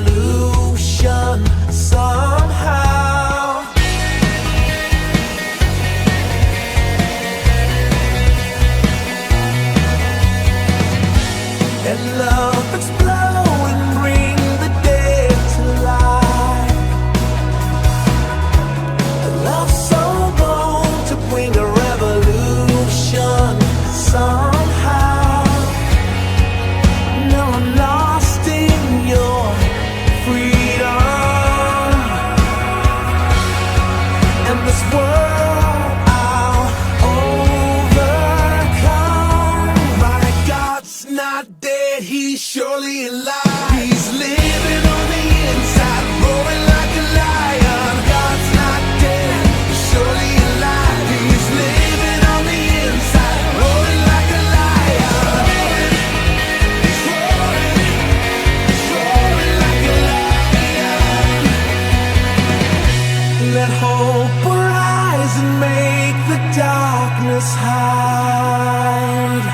revolution somehow. And love explode and bring the dead to life. A love so bold to bring a revolution somehow. Now I'm lost in your freedom, and this world I'll overcome. My God's not dead, he's surely alive. He's living on the inside, roaring like a lion. God's not dead, he's surely alive. He's living on the inside, roaring like a lion. He's roaring like a lion. Let hope arise and make the darkness hide.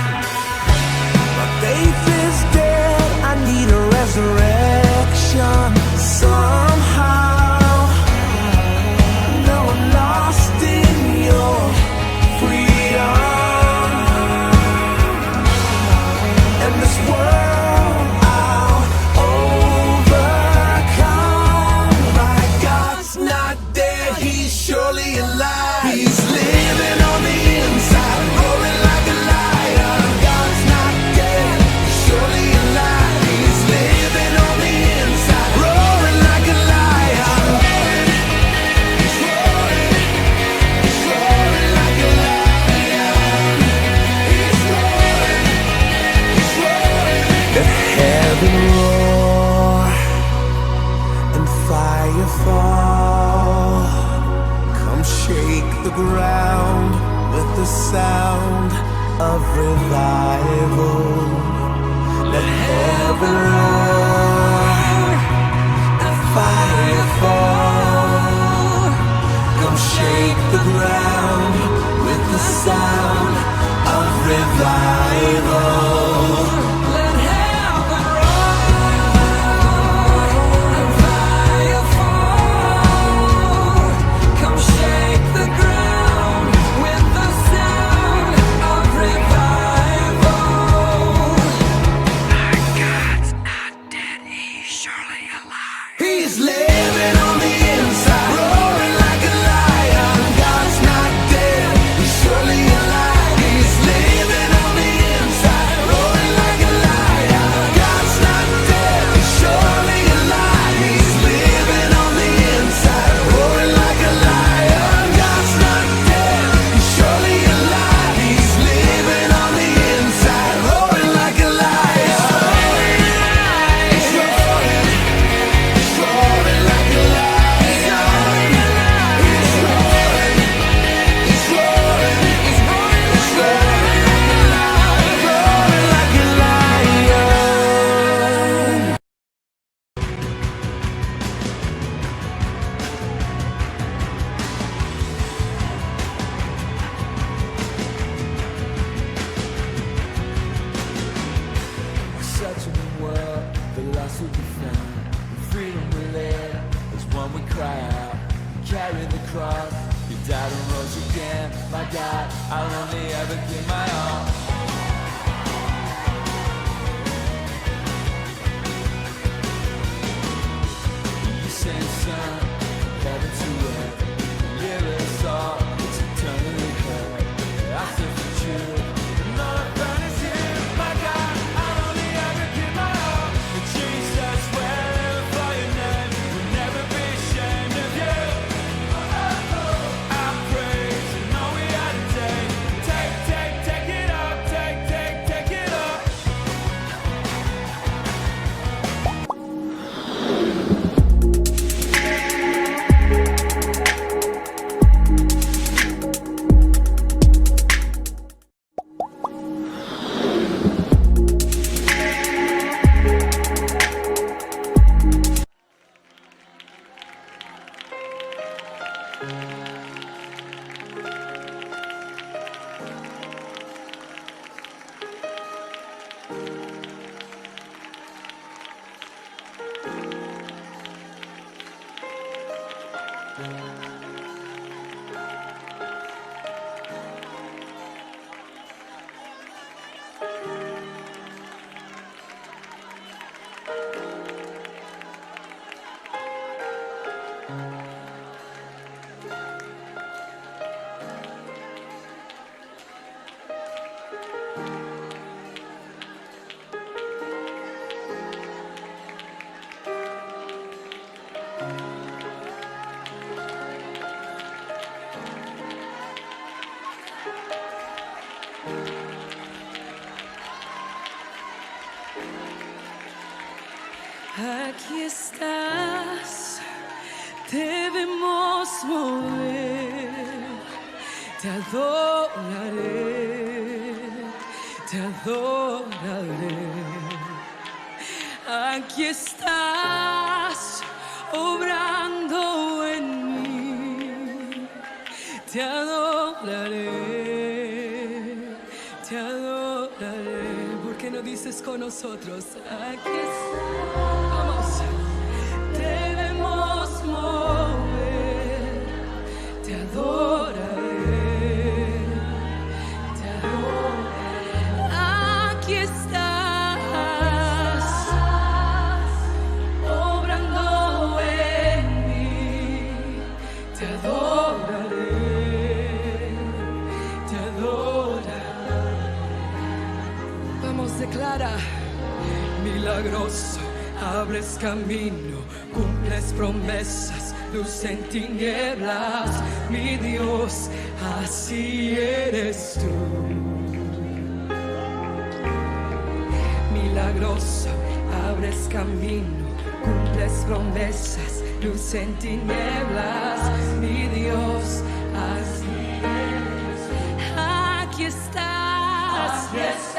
My faith is dead, I need a resurrection somehow. Now I'm lost in your freedom, and this world I'll overcome. My God's not dead, he's surely alive. He's living on the inside, roaring like a lion. God's not dead, he's surely alive. He's living on the inside, roaring like a lion. He's roaring like a lion. He's roaring. Let heaven roar and fire fall. Come shake the ground with the sound of revival. Let heaven roar and fire fall. Come shake the ground with the sound of revival. Let heaven roar and fire fall. Come shake the ground with the sound of revival. My God's not dead, he's surely alive. He's living on the inside, roaring like a lion. God's not dead, he's surely alive. He's living on the inside, roaring like a lion. God's not dead, he's surely alive. He's living on the inside, roaring like a lion. God's not dead, he's surely alive. He's living on the inside, roaring like a lion. He's roaring like a lion. He's roaring like a lion. Such a new world, the lost will be found. The freedom we live is one we cry out. Carry the cross, you died and rose again. My God, I'll only ever give my all. You send son, heaven to earth. Live us all, it's eternally heard. I still for truth, and all I found is you. My God, I'll only ever give my all. And Jesus, wherever for your name, we'll never be ashamed of you. I praise, and all we had to take it up. Aquí estás, debemos mover, te adoraré, te adoraré. Aquí estás, obrando en mí, te adoraré, te adoraré. ¿Por qué no dices con nosotros? Aquí estás. Debemos mover, te adoraré, te adoraré. Aquí estás, obrando en mí, te adoraré, te adoraré. Vamos, declara: milagroso, abres camino, cumples promesas, luz en tinieblas, mi Dios, así eres tú. Milagroso, abres camino, cumples promesas, luz en tinieblas, mi Dios, así eres tú. Aquí estás, aquí estás.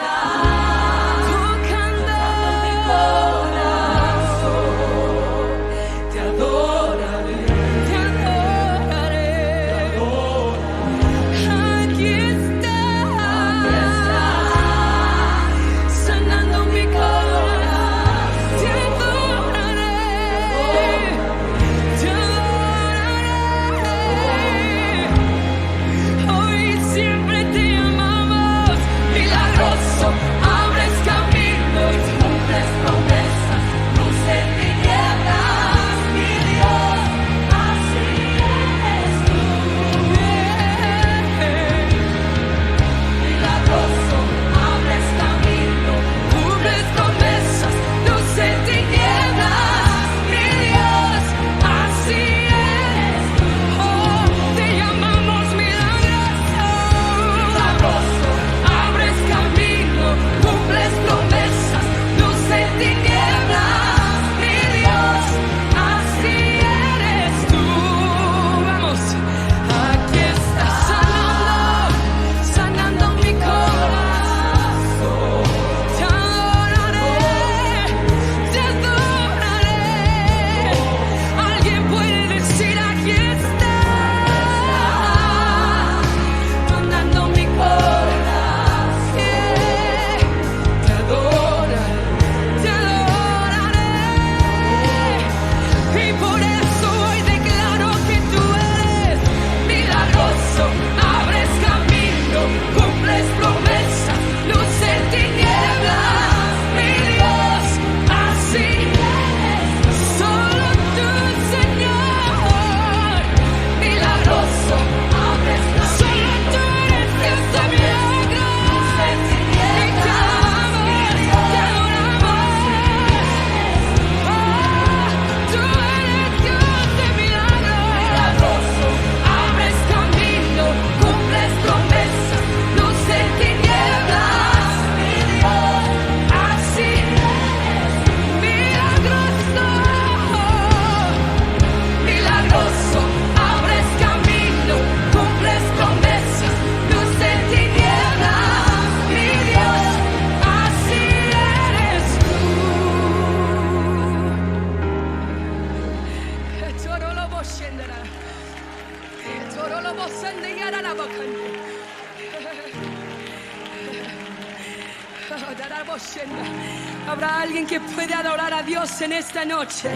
Habrá alguien que puede adorar a Dios en esta noche,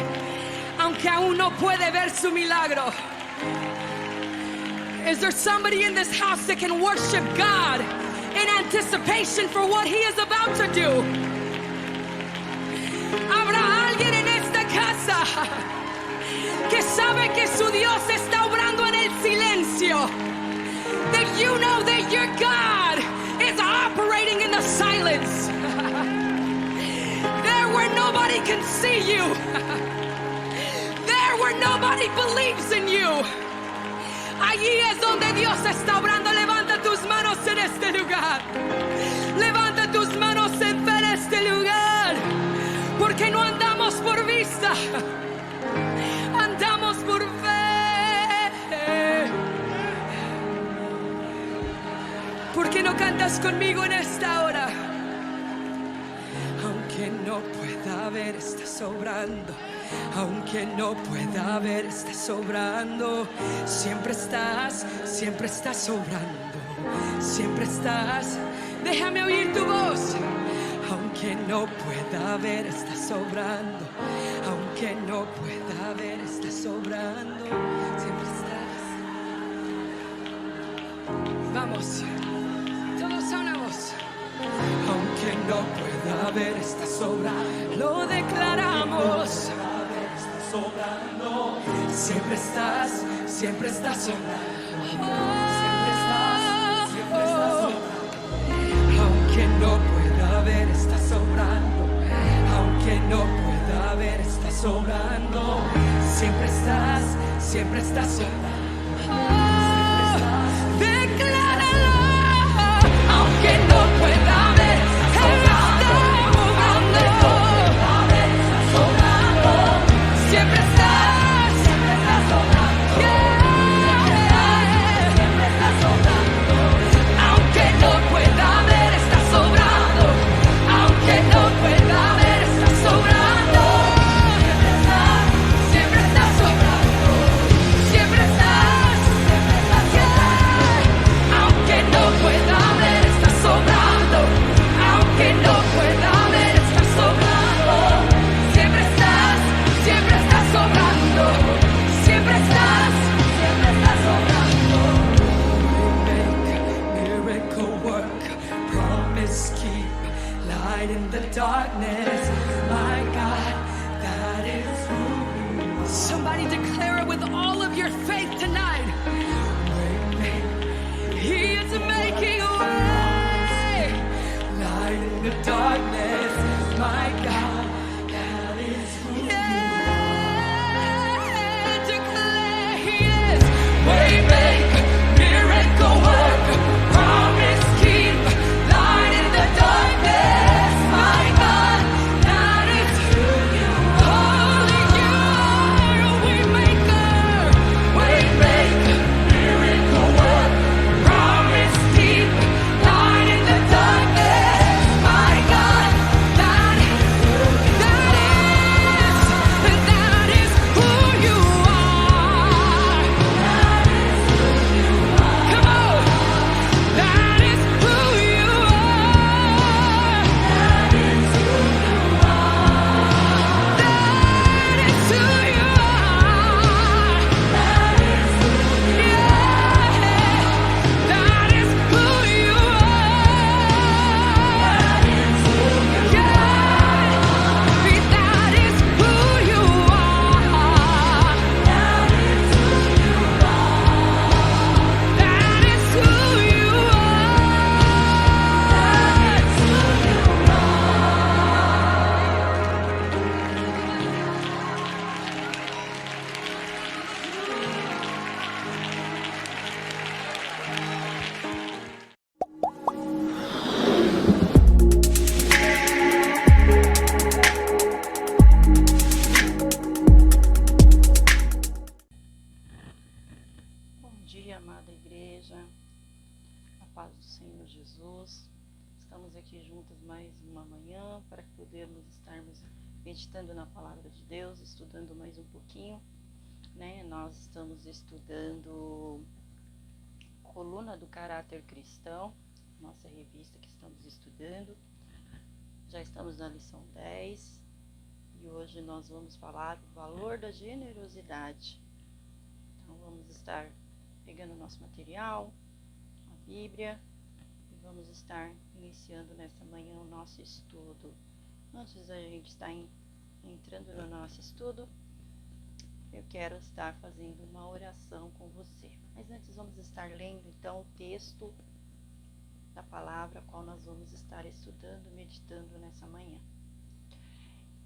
aunque aún no puede ver su milagro. Is there somebody in this house that can worship God in anticipation for what He is about to do? ¿Habrá alguien en esta casa que sabe que su Dios está obrando en el silencio? That you know that your God is operating in the silence. There where nobody can see you. There where nobody believes in you. Allí es donde Dios está obrando. Levanta tus manos en este lugar. Levanta tus manos en fe en este lugar. Porque no andamos por vista. Andamos por fe. ¿Por qué no cantas conmigo en esta hora? Aunque no pueda ver, estás obrando. Aunque no pueda ver, estás obrando. Siempre estás obrando. Siempre estás. Déjame oír tu voz. Aunque no pueda ver, estás obrando. Aunque no pueda ver, estás obrando. Siempre estás. Vamos. Todos a una voz. Aunque no pueda ver, estás obrando. Lo declaramos. Sobrando, siempre estás sobrando. Siempre estás sobrando. Aunque no pueda ver, estás sobrando. Aunque no pueda ver, estás sobrando. Siempre estás sobrando. Decláralo. Aunque no pueda ver, estás sobrando. Siempre estás sobrando. Siempre estás sobrando. Aunque no pueda ver, estás sobrando. Aunque no pueda ver, estás sobrando. Siempre estás sobrando. Siempre estás sobrando. Aunque no pueda ver, estás sobrando. Aunque no pueda ver, estás sobrando. Siempre estás sobrando, siempre estás sobrando. Make miracle work, promise keep, light in the darkness. My God, that is who. Somebody declare it with all of your faith tonight. He is making a way, light in the darkness. My God, that is who. Waymaker, miracle worker, promise keep, light in the darkness. My God, that is who you are. Only you are a waymaker. Waymaker, miracle worker, promise keep, light in the darkness. My God, that is who you are. Come on, that is who you are. That is who you are. That is who you are. That is who you are. That is who you are. That is who you are. That is who you are. That is who you Bom dia, amada igreja, a paz do Senhor Jesus. Estamos aqui juntos mais uma manhã para podermos estarmos meditando na palavra de Deus, estudando mais um pouquinho, né? Nós estamos estudando Coluna do Caráter Cristão, nossa revista que estamos estudando. Já estamos na lição 10 e hoje nós vamos falar do valor da generosidade. Então, Então vamos estar pegando o nosso material, a Bíblia, e vamos estar iniciando nesta manhã o nosso estudo. Antes da gente estar entrando no nosso estudo, eu quero estar fazendo uma oração com você. Mas antes vamos estar lendo então o texto da palavra a qual nós vamos estar estudando, meditando nessa manhã.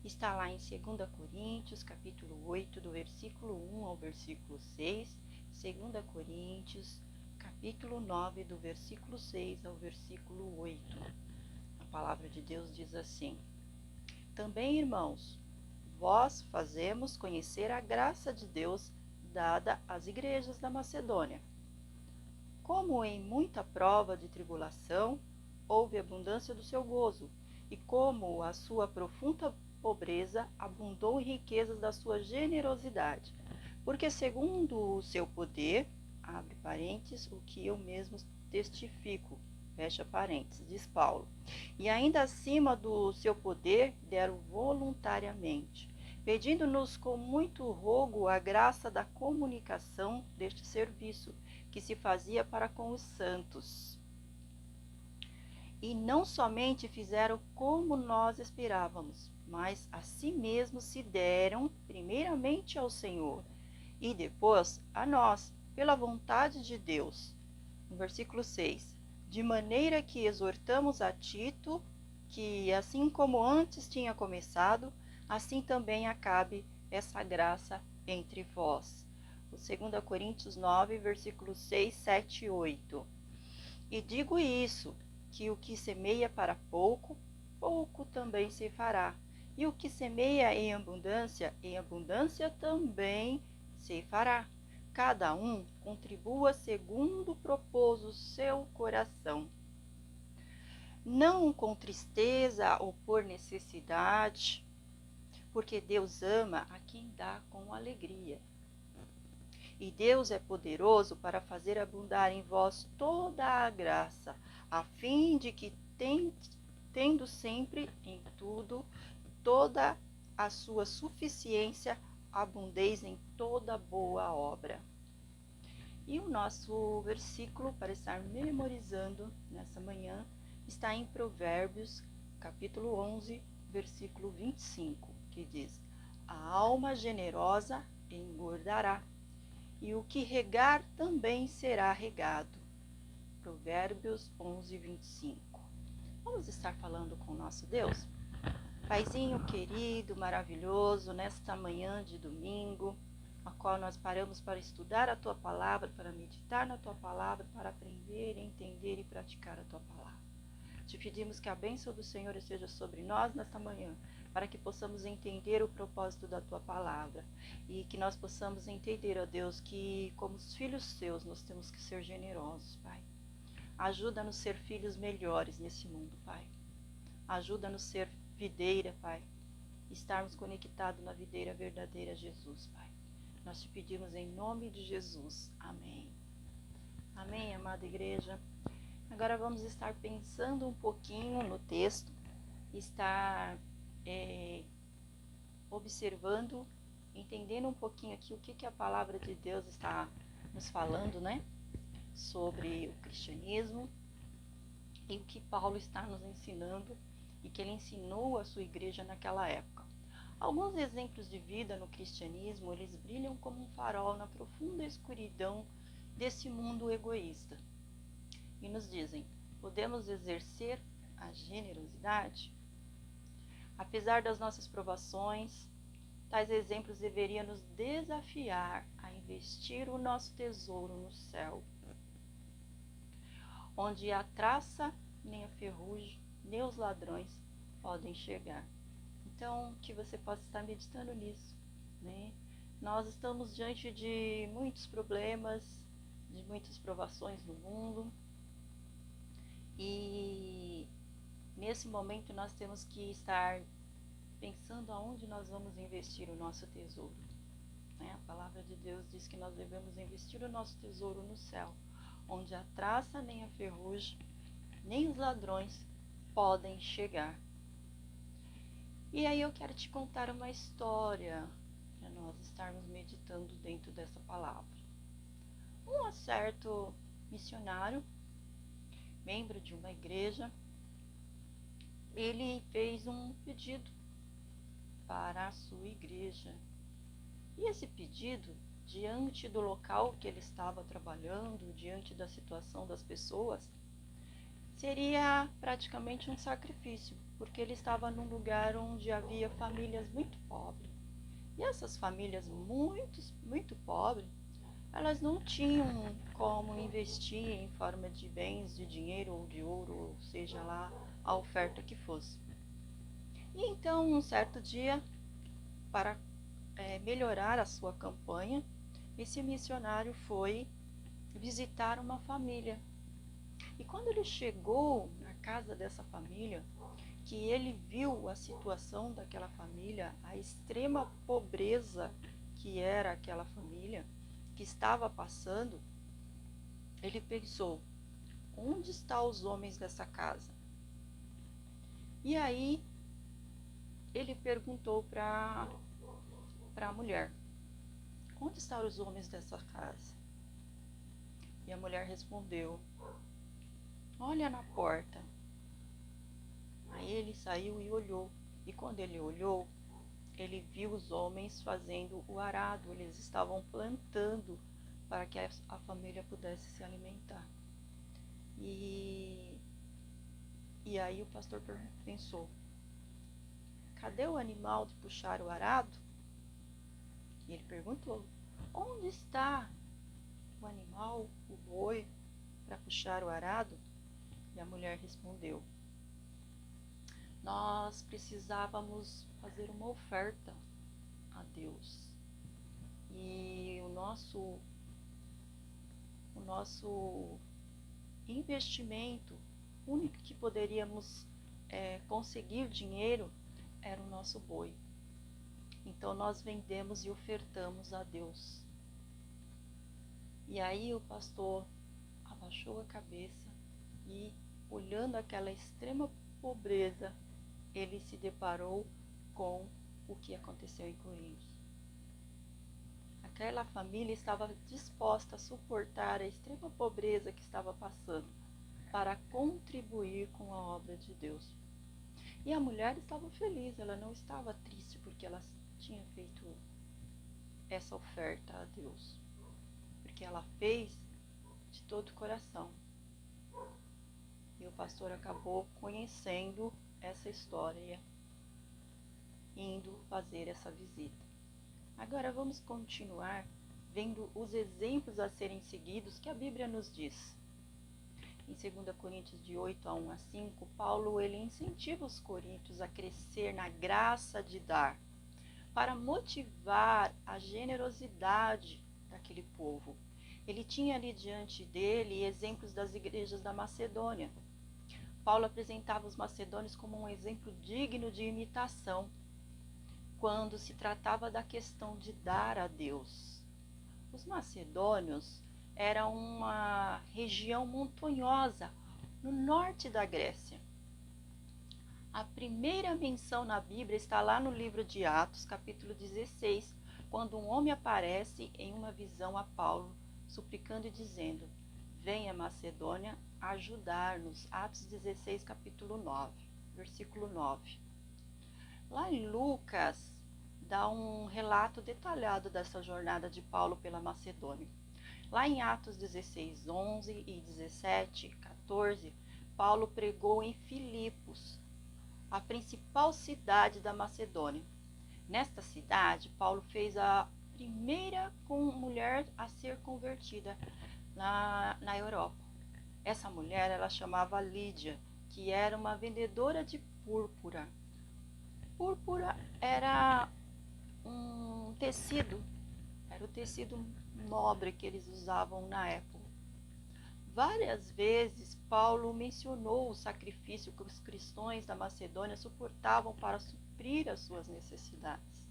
Está lá em 2 Coríntios, capítulo 8, do versículo 1 ao versículo 6, 2 Coríntios, capítulo 9, do versículo 6 ao versículo 8. A palavra de Deus diz assim: Também, irmãos, vós fazemos conhecer a graça de Deus dada às igrejas da Macedônia. Como em muita prova de tribulação, houve abundância do seu gozo, e como a sua profunda pobreza abundou em riquezas da sua generosidade. Porque segundo o seu poder, abre parênteses, o que eu mesmo testifico, fecha parênteses, diz Paulo, e ainda acima do seu poder deram voluntariamente, pedindo-nos com muito rogo a graça da comunicação deste serviço, que se fazia para com os santos. E não somente fizeram como nós esperávamos, mas a si mesmos se deram primeiramente ao Senhor, e depois a nós, pela vontade de Deus. No versículo 6, de maneira que exortamos a Tito, que assim como antes tinha começado, assim também acabe essa graça entre vós. O 2 Coríntios 9, versículos 6, 7 e 8. E digo isso, que o que semeia para pouco, pouco também se fará. E o que semeia em abundância também se fará. Cada um contribua segundo propôs o seu coração, não com tristeza ou por necessidade, porque Deus ama a quem dá com alegria. E Deus é poderoso para fazer abundar em vós toda a graça, a fim de que, tendo sempre em tudo toda a sua suficiência, abundeis em toda boa obra. E o nosso versículo para estar memorizando nessa manhã está em Provérbios, capítulo 11, versículo 25, que diz: A alma generosa engordará, e o que regar também será regado. Provérbios 11, 25. Vamos estar falando com o nosso Deus? Paizinho querido, maravilhoso, nesta manhã de domingo, a qual nós paramos para estudar a Tua Palavra, para meditar na Tua Palavra, para aprender, entender e praticar a Tua Palavra. Te pedimos que a bênção do Senhor esteja sobre nós nesta manhã, para que possamos entender o propósito da Tua Palavra e que nós possamos entender, ó Deus, que como os filhos Teus nós temos que ser generosos, Pai. Ajuda-nos a ser filhos melhores nesse mundo, Pai. Ajuda-nos a ser videira, Pai. Estarmos conectados na videira verdadeira, Jesus, Pai. Nós te pedimos em nome de Jesus. Amém. Amém, amada igreja. Agora vamos estar pensando um pouquinho no texto, estar observando, entendendo um pouquinho aqui o que a palavra de Deus está nos falando, né? Sobre o cristianismo e o que Paulo está nos ensinando e que ele ensinou à sua igreja naquela época. Alguns exemplos de vida no cristianismo, eles brilham como um farol na profunda escuridão desse mundo egoísta. E nos dizem, podemos exercer a generosidade? Apesar das nossas provações, tais exemplos deveriam nos desafiar a investir o nosso tesouro no céu, onde a traça, nem a ferrugem, nem os ladrões podem chegar. Então, que você possa estar meditando nisso, né? Nós estamos diante de muitos problemas, de muitas provações no mundo, e nesse momento nós temos que estar pensando aonde nós vamos investir o nosso tesouro, né? A palavra de Deus diz que nós devemos investir o nosso tesouro no céu, onde a traça, nem a ferrugem, nem os ladrões podem chegar. E aí eu quero te contar uma história para nós estarmos meditando dentro dessa palavra. Um certo missionário, membro de uma igreja, ele fez um pedido para a sua igreja. E esse pedido, diante do local que ele estava trabalhando, diante da situação das pessoas, seria praticamente um sacrifício, porque ele estava num lugar onde havia famílias muito pobres. E essas famílias muito pobres, elas não tinham como investir em forma de bens, de dinheiro ou de ouro, ou seja lá a oferta que fosse. E então, um certo dia, para melhorar a sua campanha, esse missionário foi visitar uma família. E quando ele chegou na casa dessa família, que ele viu a situação daquela família, a extrema pobreza que era aquela família, que estava passando, ele pensou: onde estão os homens dessa casa? E aí ele perguntou para a mulher: onde estão os homens dessa casa? E a mulher respondeu: olha na porta. Aí ele saiu e olhou. E quando ele olhou, ele viu os homens fazendo o arado. Eles estavam plantando para que a família pudesse se alimentar. E aí o pastor pensou: cadê o animal de puxar o arado? E ele perguntou: onde está o animal, o boi, para puxar o arado? E a mulher respondeu: nós precisávamos fazer uma oferta a Deus. E o nosso investimento, único que poderíamos conseguir dinheiro, era o nosso boi. Então nós vendemos e ofertamos a Deus. E aí o pastor abaixou a cabeça e, olhando aquela extrema pobreza, ele se deparou com o que aconteceu em Coríntios. Aquela família estava disposta a suportar a extrema pobreza que estava passando para contribuir com a obra de Deus. E a mulher estava feliz, ela não estava triste porque ela tinha feito essa oferta a Deus, porque ela fez de todo o coração. E o pastor acabou conhecendo essa história, indo fazer essa visita. Agora vamos continuar vendo os exemplos a serem seguidos que a Bíblia nos diz. Em 2 Coríntios de 8, 1 a 5, Paulo ele incentiva os coríntios a crescer na graça de dar, para motivar a generosidade daquele povo. Ele tinha ali diante dele exemplos das igrejas da Macedônia. Paulo apresentava os macedônios como um exemplo digno de imitação quando se tratava da questão de dar a Deus. Os macedônios eram uma região montanhosa no norte da Grécia. A primeira menção na Bíblia está lá no livro de Atos, capítulo 16, quando um homem aparece em uma visão a Paulo, suplicando e dizendo: venha Macedônia ajudar-nos. Atos 16, capítulo 9, versículo 9. Lá em Lucas, dá um relato detalhado dessa jornada de Paulo pela Macedônia. Lá em Atos 16, 11 e 17, 14, Paulo pregou em Filipos, a principal cidade da Macedônia. Nesta cidade, Paulo fez a primeira mulher a ser convertida na Europa. Essa mulher, ela chamava Lídia, que era uma vendedora de púrpura. Púrpura era um tecido, era o tecido nobre que eles usavam na época. Várias vezes Paulo mencionou o sacrifício que os cristãos da Macedônia suportavam para suprir as suas necessidades.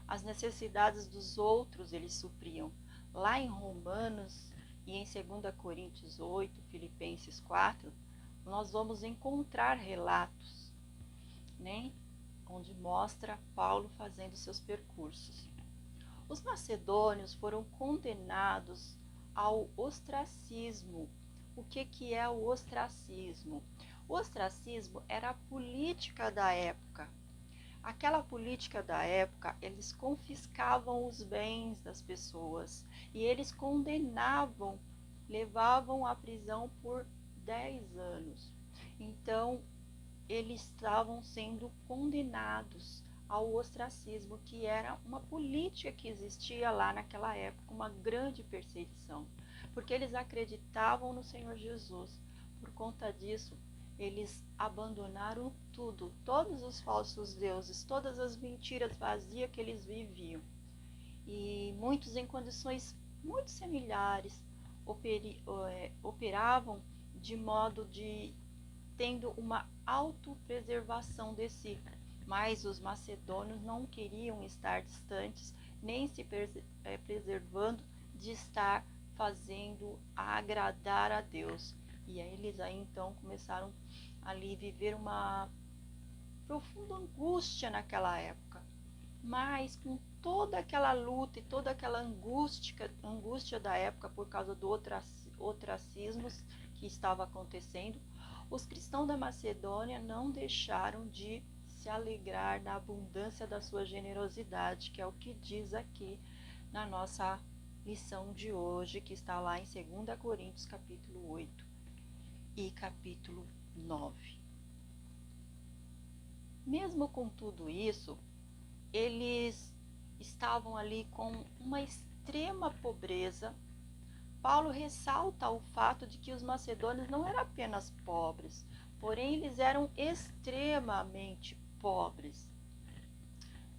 As necessidades dos outros eles supriam. Lá em Romanos e em 2 Coríntios 8, Filipenses 4, nós vamos encontrar relatos, né, onde mostra Paulo fazendo seus percursos. Os macedônios foram condenados ao ostracismo. O que é o ostracismo? O ostracismo era a política da época. Aquela política da época, eles confiscavam os bens das pessoas e eles condenavam, levavam à prisão por 10 anos. Então, eles estavam sendo condenados ao ostracismo, que era uma política que existia lá naquela época, uma grande perseguição, porque eles acreditavam no Senhor Jesus. Por conta disso, eles abandonaram tudo, todos os falsos deuses, todas as mentiras vazias que eles viviam. E muitos, em condições muito similares, operavam de modo de tendo uma autopreservação de si. Mas os macedônios não queriam estar distantes, nem se preservando de estar fazendo agradar a Deus. E aí eles aí então começaram ali viver uma profunda angústia naquela época. Mas com toda aquela luta e toda aquela angústia da época por causa do ostracismo que estava acontecendo, os cristãos da Macedônia não deixaram de se alegrar na abundância da sua generosidade, que é o que diz aqui na nossa lição de hoje, que está lá em 2 Coríntios capítulo 8 e capítulo 9. Mesmo com tudo isso, eles estavam ali com uma extrema pobreza. Paulo ressalta o fato de que os macedônios não eram apenas pobres, porém eles eram extremamente pobres.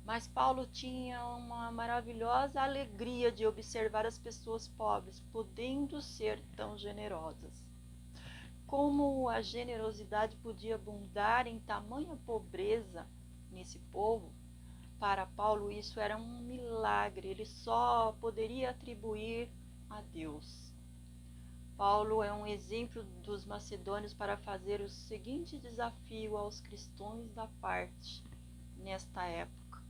Mas Paulo tinha uma maravilhosa alegria de observar as pessoas pobres, podendo ser tão generosas. Como a generosidade podia abundar em tamanha pobreza nesse povo, para Paulo isso era um milagre, ele só poderia atribuir a Deus. Paulo é um exemplo dos macedônios para fazer o seguinte desafio aos cristãos da parte nesta época.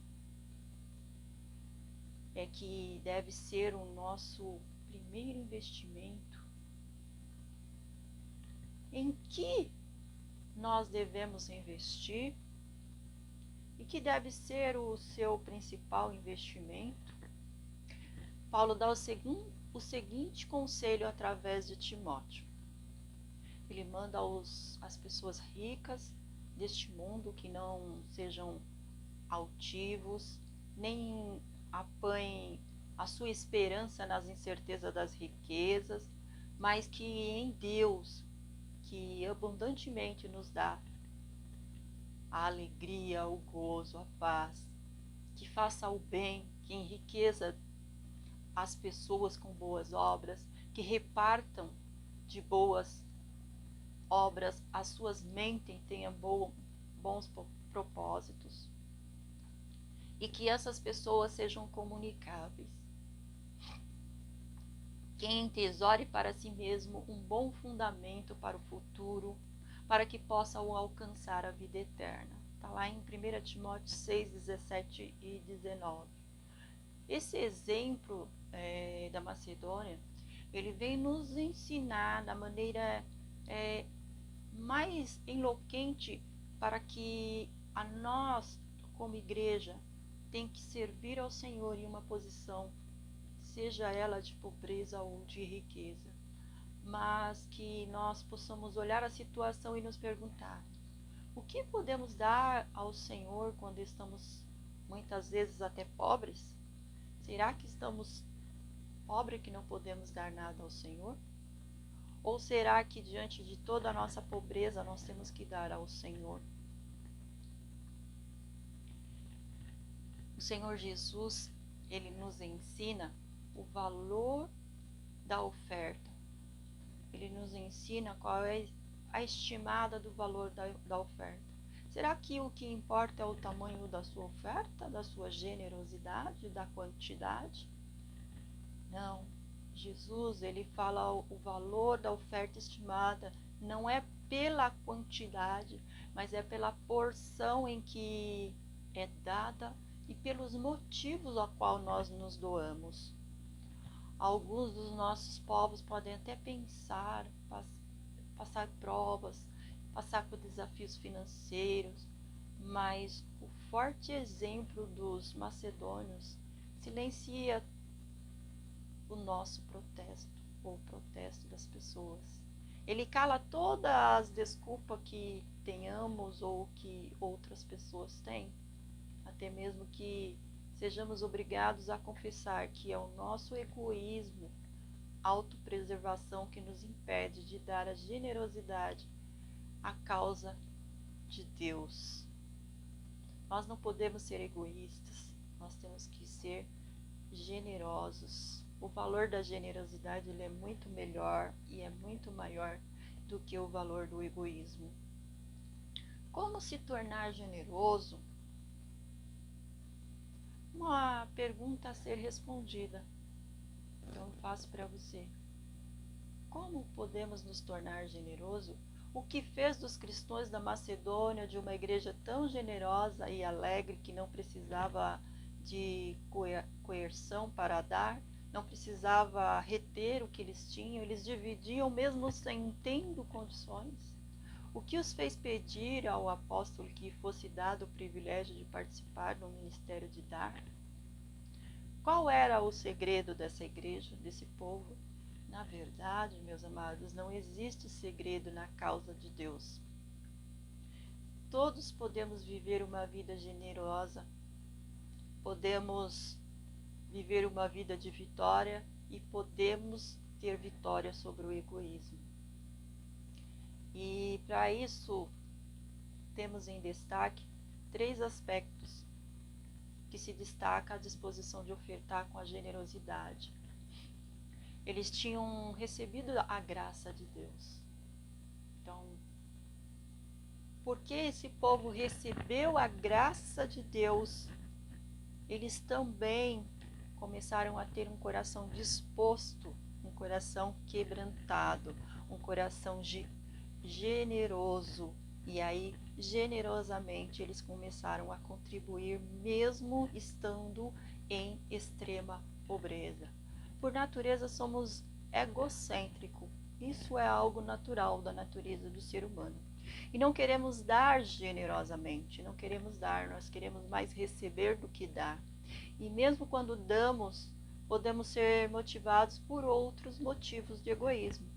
É que deve ser o nosso primeiro investimento. Em que nós devemos investir? E que deve ser o seu principal investimento? Paulo dá o seguinte conselho através de Timóteo. Ele manda as pessoas ricas deste mundo que não sejam altivos, nem apanhem a sua esperança nas incertezas das riquezas, mas que em Deus, que abundantemente nos dá a alegria, o gozo, a paz, que faça o bem, que enriqueça as pessoas com boas obras, que repartam de boas obras as suas mentes, tenham bons propósitos e que essas pessoas sejam comunicáveis. Quem entesoure para si mesmo um bom fundamento para o futuro, para que possa alcançar a vida eterna. Está lá em 1 Timóteo 6, 17 e 19. Esse exemplo da Macedônia, ele vem nos ensinar da maneira mais eloquente para que a nós, como igreja, tem que servir ao Senhor em uma posição, seja ela de pobreza ou de riqueza, mas que nós possamos olhar a situação e nos perguntar: o que podemos dar ao Senhor quando estamos muitas vezes até pobres? Será que estamos pobres que não podemos dar nada ao Senhor? Ou será que diante de toda a nossa pobreza nós temos que dar ao Senhor? O Senhor Jesus, ele nos ensina o valor da oferta. Ele nos ensina qual é a estimada do valor da oferta. Será que o que importa é o tamanho da sua oferta, da sua generosidade, da quantidade? Não. Jesus, ele fala o valor da oferta estimada não é pela quantidade, mas é pela porção em que é dada e pelos motivos a qual nós nos doamos. Alguns dos nossos povos podem até pensar, passar provas, passar por desafios financeiros, mas o forte exemplo dos macedônios silencia o nosso protesto, ou o protesto das pessoas. Ele cala todas as desculpas que tenhamos ou que outras pessoas têm, até mesmo que sejamos obrigados a confessar que é o nosso egoísmo, autopreservação que nos impede de dar a generosidade à causa de Deus. Nós não podemos ser egoístas, nós temos que ser generosos. O valor da generosidade ele é muito melhor e é muito maior do que o valor do egoísmo. Como se tornar generoso? Uma pergunta a ser respondida. Então eu faço para você. Como podemos nos tornar generosos? O que fez dos cristãos da Macedônia de uma igreja tão generosa e alegre que não precisava de coerção para dar, não precisava reter o que eles tinham, eles dividiam mesmo sem tendo condições? O que os fez pedir ao apóstolo que fosse dado o privilégio de participar do ministério de dar? Qual era o segredo dessa igreja, desse povo? Na verdade, meus amados, não existe segredo na causa de Deus. Todos podemos viver uma vida generosa, podemos viver uma vida de vitória e podemos ter vitória sobre o egoísmo. E para isso, temos em destaque 3 aspectos que se destaca a disposição de ofertar com a generosidade. Eles tinham recebido a graça de Deus. Então, porque esse povo recebeu a graça de Deus, eles também começaram a ter um coração disposto, um coração quebrantado, um coração generoso. E aí, generosamente, eles começaram a contribuir, mesmo estando em extrema pobreza. Por natureza, somos egocêntricos. Isso é algo natural da natureza do ser humano. E não queremos dar generosamente, não queremos dar, nós queremos mais receber do que dar. E mesmo quando damos, podemos ser motivados por outros motivos de egoísmo.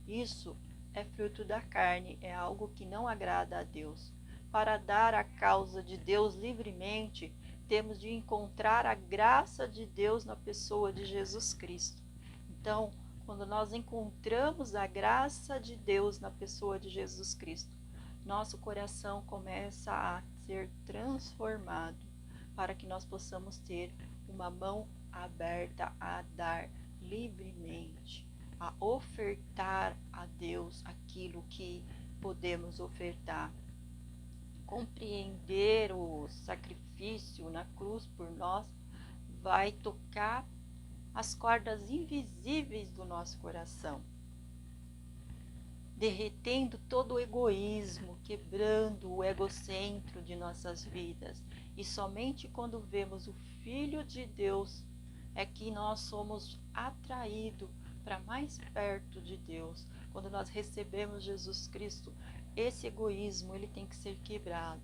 Isso é fruto da carne, é algo que não agrada a Deus. Para dar a causa de Deus livremente, temos de encontrar a graça de Deus na pessoa de Jesus Cristo. Então, quando nós encontramos a graça de Deus na pessoa de Jesus Cristo, nosso coração começa a ser transformado para que nós possamos ter uma mão aberta a dar livremente, a ofertar a Deus aquilo que podemos ofertar. Compreender o sacrifício na cruz por nós vai tocar as cordas invisíveis do nosso coração, derretendo todo o egoísmo, quebrando o egocentro de nossas vidas. E somente quando vemos o Filho de Deus é que nós somos atraídos para mais perto de Deus. Quando nós recebemos Jesus Cristo, esse egoísmo ele tem que ser quebrado.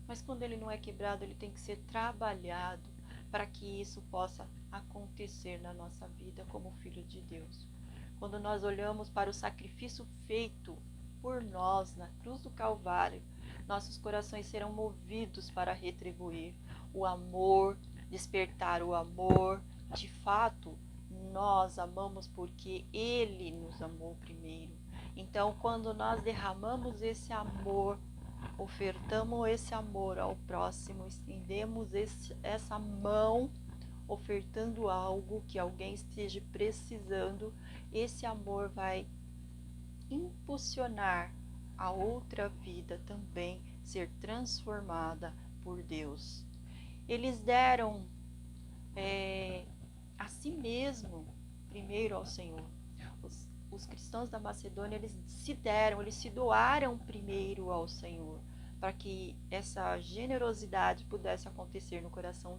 Mas quando ele não é quebrado, ele tem que ser trabalhado para que isso possa acontecer na nossa vida como filho de Deus. Quando nós olhamos para o sacrifício feito por nós na cruz do Calvário, nossos corações serão movidos para retribuir o amor, despertar o amor. De fato, nós amamos porque Ele nos amou primeiro. Então, quando nós derramamos esse amor, ofertamos esse amor ao próximo, estendemos essa mão, ofertando algo que alguém esteja precisando, esse amor vai impulsionar a outra vida também ser transformada por Deus. Eles deram a si mesmo primeiro ao Senhor. Os cristãos da Macedônia, eles se doaram primeiro ao Senhor, para que essa generosidade pudesse acontecer no coração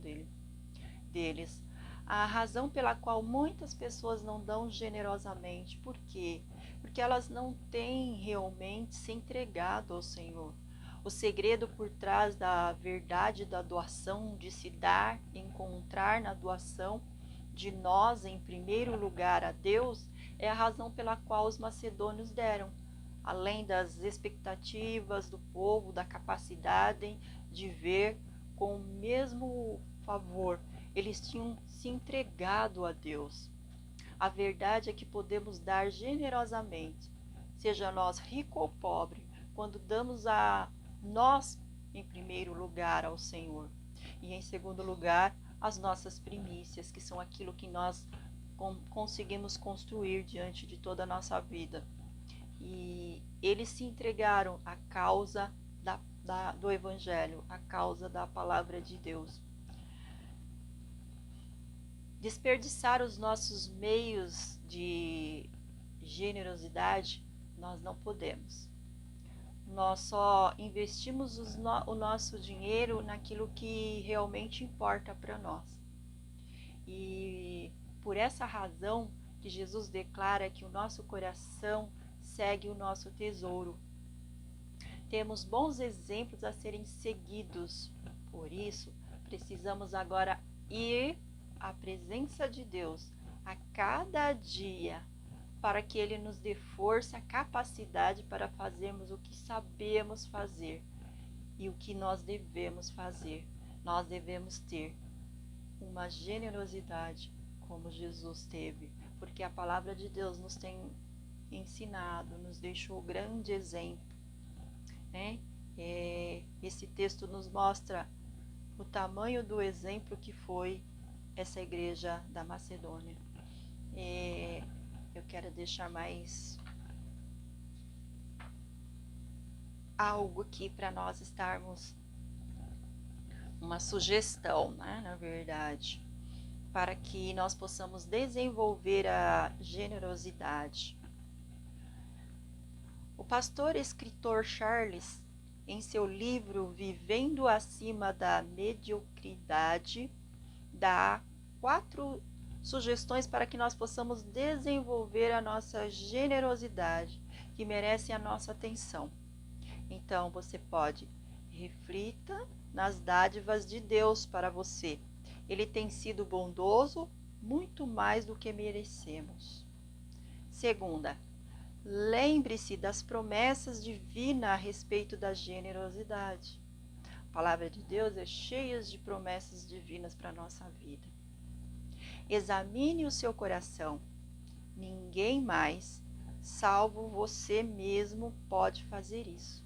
deles. A razão pela qual muitas pessoas não dão generosamente, por quê? Porque elas não têm realmente se entregado ao Senhor. O segredo por trás da verdade da doação, de se dar, encontrar na doação de nós em primeiro lugar a Deus, é a razão pela qual os macedônios deram. Além das expectativas do povo, da capacidade de ver com o mesmo favor, eles tinham se entregado a Deus. A verdade é que podemos dar generosamente, seja nós rico ou pobre, quando damos a nós em primeiro lugar ao Senhor. E em segundo lugar, as nossas primícias, que são aquilo que nós conseguimos construir diante de toda a nossa vida. E eles se entregaram à causa do Evangelho, à causa da palavra de Deus. Desperdiçar os nossos meios de generosidade, nós não podemos. Nós só investimos o nosso dinheiro naquilo que realmente importa para nós. E por essa razão que Jesus declara que o nosso coração segue o nosso tesouro. Temos bons exemplos a serem seguidos. Por isso, precisamos agora ir à presença de Deus a cada dia, para que Ele nos dê força, capacidade para fazermos o que sabemos fazer e o que nós devemos fazer. Nós devemos ter uma generosidade como Jesus teve, porque a palavra de Deus nos tem ensinado, nos deixou grande exemplo, né? Esse texto nos mostra o tamanho do exemplo que foi essa igreja da Macedônia. Eu quero deixar mais algo aqui para nós estarmos, uma sugestão, né, na verdade, para que nós possamos desenvolver a generosidade. O pastor e escritor Charles, em seu livro Vivendo Acima da Mediocridade, dá 4 sugestões para que nós possamos desenvolver a nossa generosidade, que merece a nossa atenção. Então, você pode reflita nas dádivas de Deus para você. Ele tem sido bondoso, muito mais do que merecemos. Segunda, lembre-se das promessas divinas a respeito da generosidade. A palavra de Deus é cheia de promessas divinas para a nossa vida. Examine o seu coração. Ninguém mais, salvo você mesmo, pode fazer isso.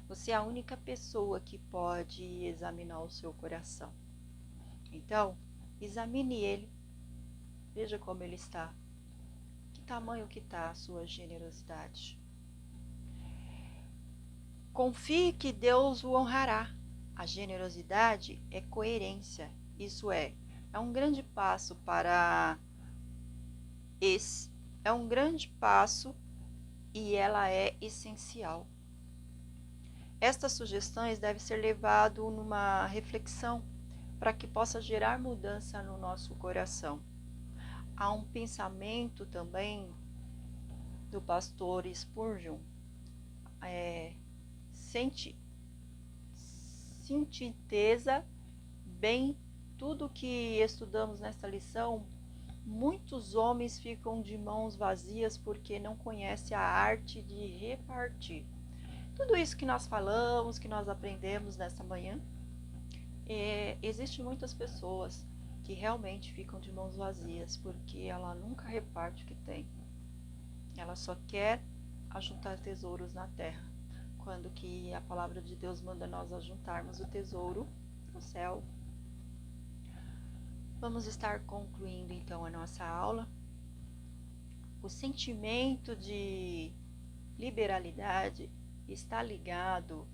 Você é a única pessoa que pode examinar o seu coração. Então, examine ele. Veja como ele está. Que tamanho que está a sua generosidade. Confie que Deus o honrará. A generosidade é coerência. Isso é um grande passo para esse. É um grande passo e ela é essencial. Estas sugestões devem ser levadas numa reflexão para que possa gerar mudança no nosso coração. Há um pensamento também do pastor Spurgeon, sintetiza bem tudo que estudamos nesta lição. Muitos homens ficam de mãos vazias porque não conhecem a arte de repartir. Tudo isso que nós falamos, que nós aprendemos nessa manhã, existem muitas pessoas que realmente ficam de mãos vazias porque ela nunca reparte o que tem. Ela só quer ajuntar tesouros na terra, quando que a palavra de Deus manda nós ajuntarmos o tesouro no céu. Vamos estar concluindo então a nossa aula. O sentimento de liberalidade está ligado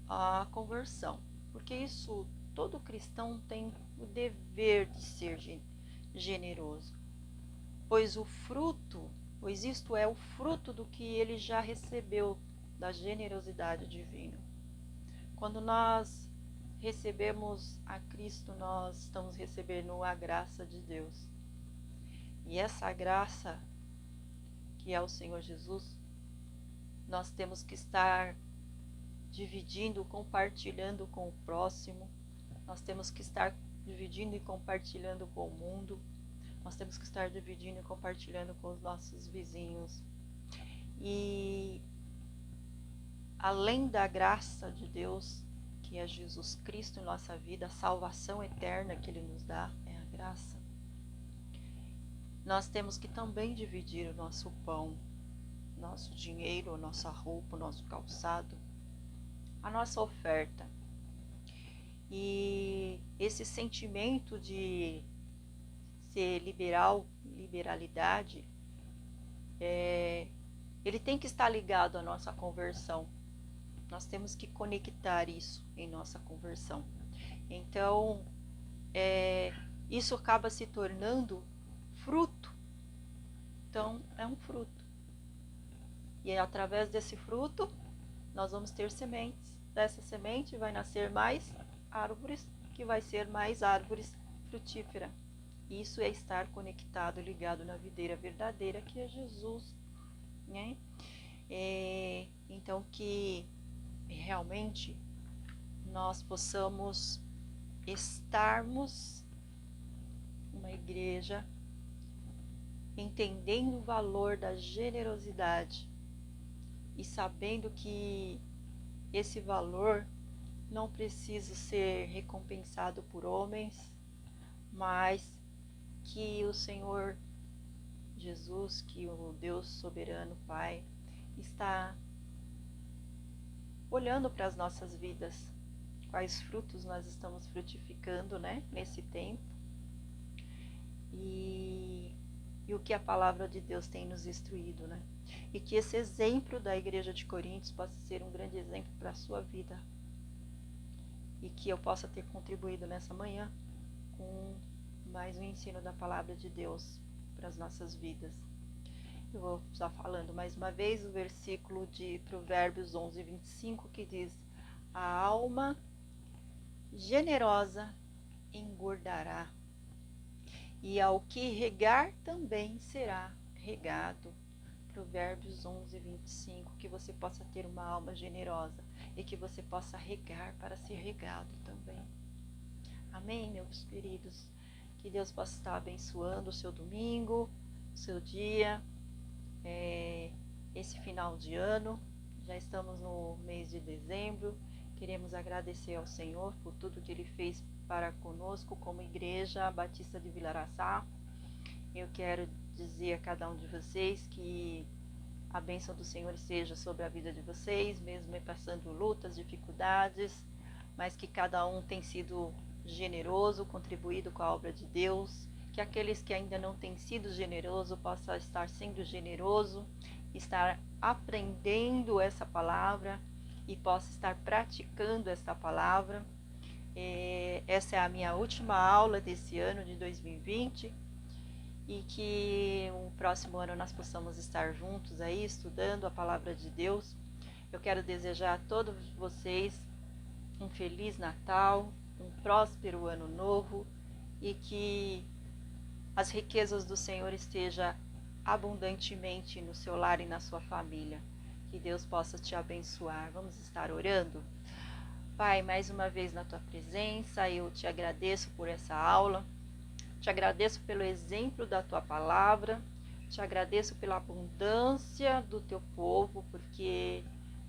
à conversão, porque isso todo cristão tem o dever de ser generoso, pois isto é o fruto do que ele já recebeu da generosidade divina. Quando nós recebemos a Cristo, nós estamos recebendo a graça de Deus. E essa graça, que é o Senhor Jesus, nós temos que estar dividindo, compartilhando com o próximo. Nós temos que estar dividindo e compartilhando com o mundo. Nós temos que estar dividindo e compartilhando com os nossos vizinhos. E além da graça de Deus, que é Jesus Cristo em nossa vida, a salvação eterna que Ele nos dá, é a graça. Nós temos que também dividir o nosso pão, nosso dinheiro, a nossa roupa, o nosso calçado, a nossa oferta. E esse sentimento de ser liberalidade, ele tem que estar ligado à nossa conversão. Nós temos que conectar isso em nossa conversão. Então, isso acaba se tornando fruto. Então, é um fruto. E através desse fruto, nós vamos ter sementes. Dessa semente vai nascer mais árvores, que vai ser mais árvores frutíferas. Isso é estar conectado, ligado na videira verdadeira, que é Jesus, né? Então, que realmente nós possamos estarmos uma igreja entendendo o valor da generosidade e sabendo que esse valor não precisa ser recompensado por homens, mas que o Senhor Jesus, que o Deus soberano Pai, está olhando para as nossas vidas, quais frutos nós estamos frutificando, né, nesse tempo, e o que a palavra de Deus tem nos instruído, né? E que esse exemplo da igreja de Coríntios possa ser um grande exemplo para a sua vida, e que eu possa ter contribuído nessa manhã com mais um ensino da palavra de Deus para as nossas vidas. Eu vou estar falando mais uma vez o versículo de Provérbios 11, 25, que diz: a alma generosa engordará, e ao que regar também será regado. Provérbios 11, 25, que você possa ter uma alma generosa e que você possa regar para ser regado também. Amém, meus queridos? Que Deus possa estar abençoando o seu domingo, o seu dia, esse final de ano. Já estamos no mês de dezembro. Queremos agradecer ao Senhor por tudo que Ele fez para conosco como Igreja Batista de Vila Araçá. Eu quero dizer a cada um de vocês que a bênção do Senhor esteja sobre a vida de vocês, mesmo passando lutas, dificuldades, mas que cada um tem sido generoso, contribuído com a obra de Deus, que aqueles que ainda não têm sido generosos possam estar sendo generoso, estar aprendendo essa palavra e possa estar praticando essa palavra. Essa é a minha última aula desse ano de 2020, e que o próximo ano nós possamos estar juntos aí, estudando a palavra de Deus. Eu quero desejar a todos vocês um Feliz Natal, um próspero Ano Novo, e que as riquezas do Senhor estejam abundantemente no seu lar e na sua família. Que Deus possa te abençoar. Vamos estar orando? Pai, mais uma vez na tua presença, eu te agradeço por essa aula. Te agradeço pelo exemplo da tua palavra, te agradeço pela abundância do teu povo, porque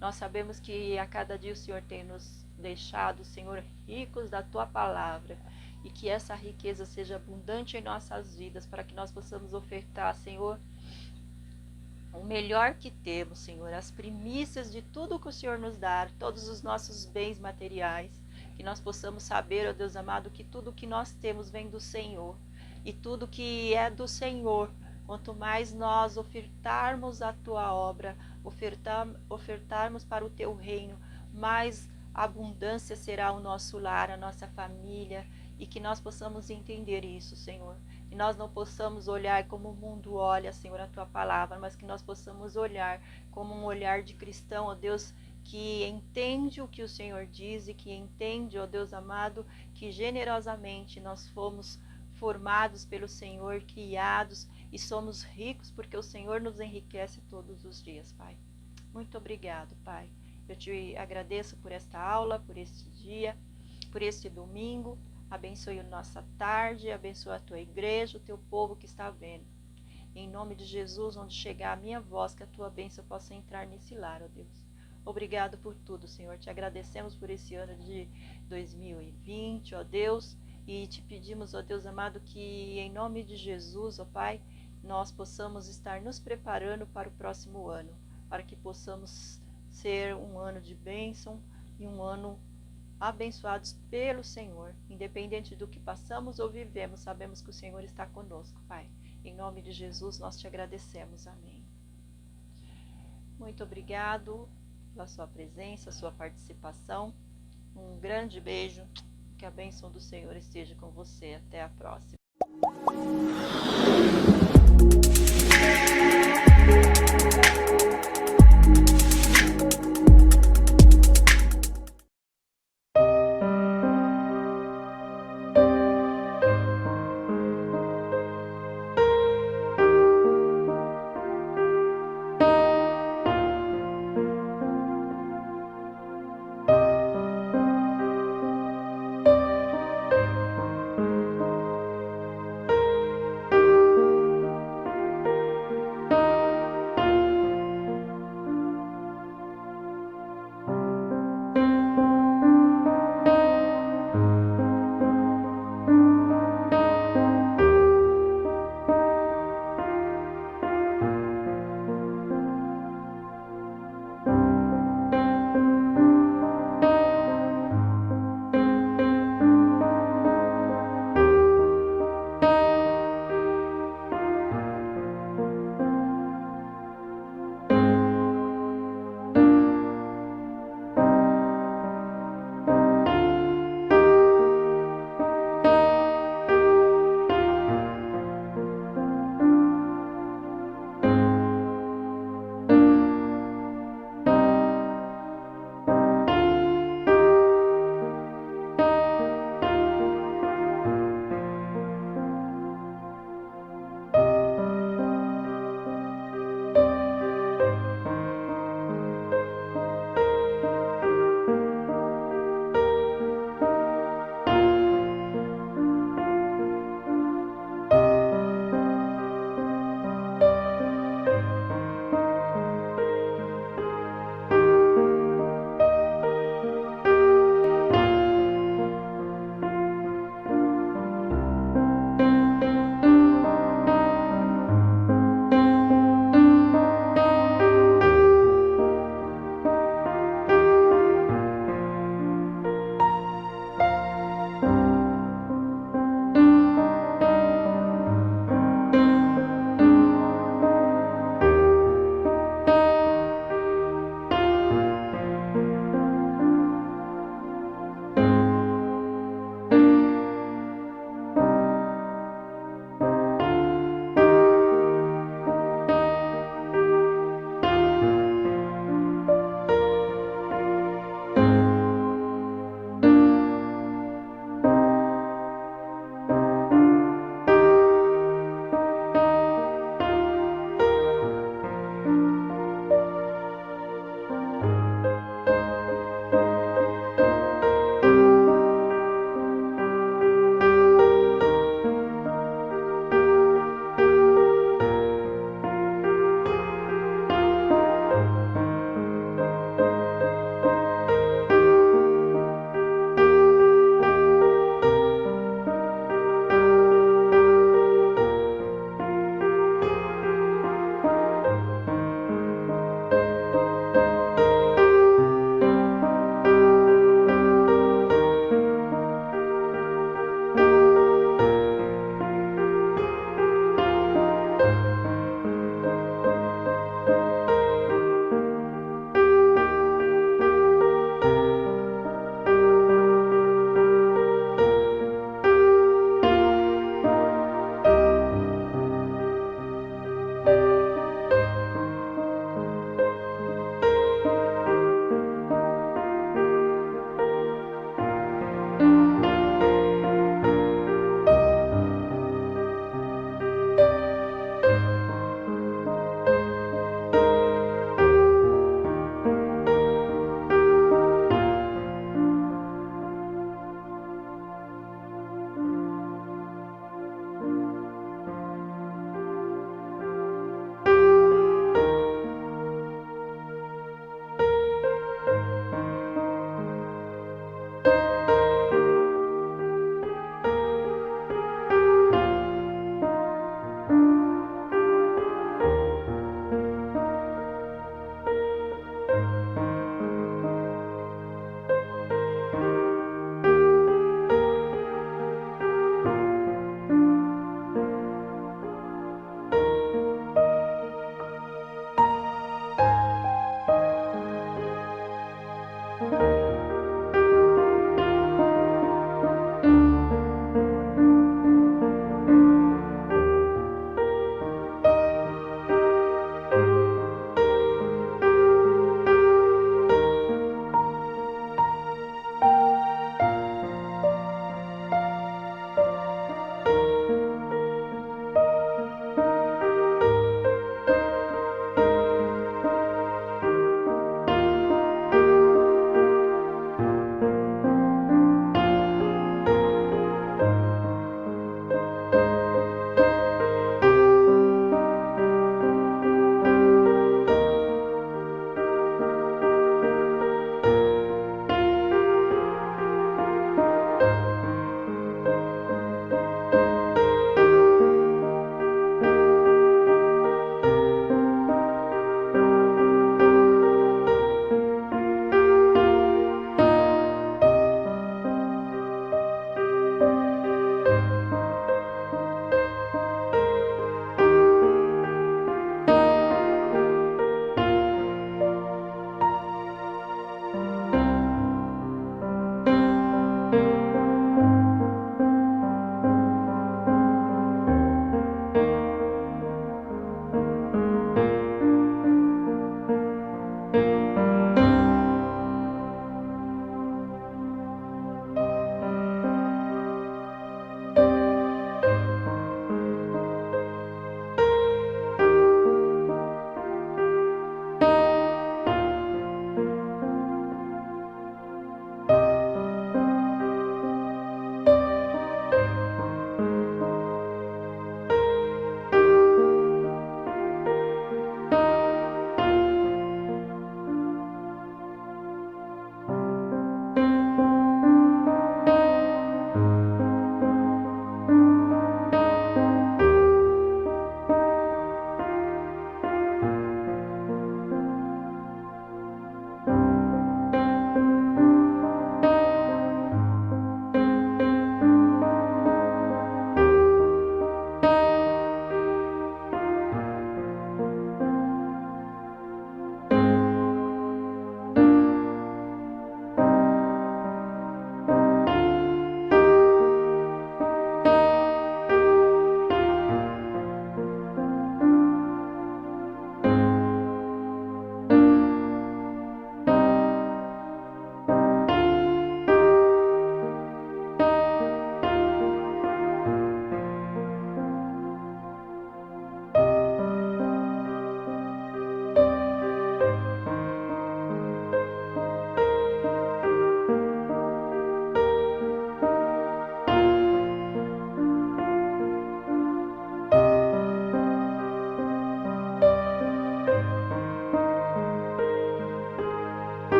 nós sabemos que a cada dia o Senhor tem nos deixado, Senhor, ricos da tua palavra, e que essa riqueza seja abundante em nossas vidas, para que nós possamos ofertar, Senhor, o melhor que temos, Senhor, as primícias de tudo que o Senhor nos dá, todos os nossos bens materiais, que nós possamos saber, ó Deus amado, que tudo que nós temos vem do Senhor, e tudo que é do Senhor, quanto mais nós ofertarmos a tua obra, ofertarmos para o teu reino, mais abundância será o nosso lar, a nossa família, e que nós possamos entender isso, Senhor. Que nós não possamos olhar como o mundo olha, Senhor, a tua palavra, mas que nós possamos olhar como um olhar de cristão, ó Deus, que entende o que o Senhor diz e que entende, ó Deus amado, que generosamente nós fomos formados pelo Senhor, criados e somos ricos porque o Senhor nos enriquece todos os dias, Pai. Muito obrigado, Pai. Eu te agradeço por esta aula, por este dia, por este domingo. Abençoe a nossa tarde, abençoe a tua igreja, o teu povo que está vendo. Em nome de Jesus, onde chegar a minha voz, que a tua bênção possa entrar nesse lar, ó Deus. Obrigado por tudo, Senhor. Te agradecemos por esse ano de 2020, ó Deus. E te pedimos, ó Deus amado, que em nome de Jesus, ó Pai, nós possamos estar nos preparando para o próximo ano, para que possamos ser um ano de bênção e um ano abençoados pelo Senhor. Independente do que passamos ou vivemos, sabemos que o Senhor está conosco, Pai. Em nome de Jesus, nós te agradecemos. Amém. Muito obrigado pela sua presença, sua participação. Um grande beijo. Que a bênção do Senhor esteja com você. Até a próxima.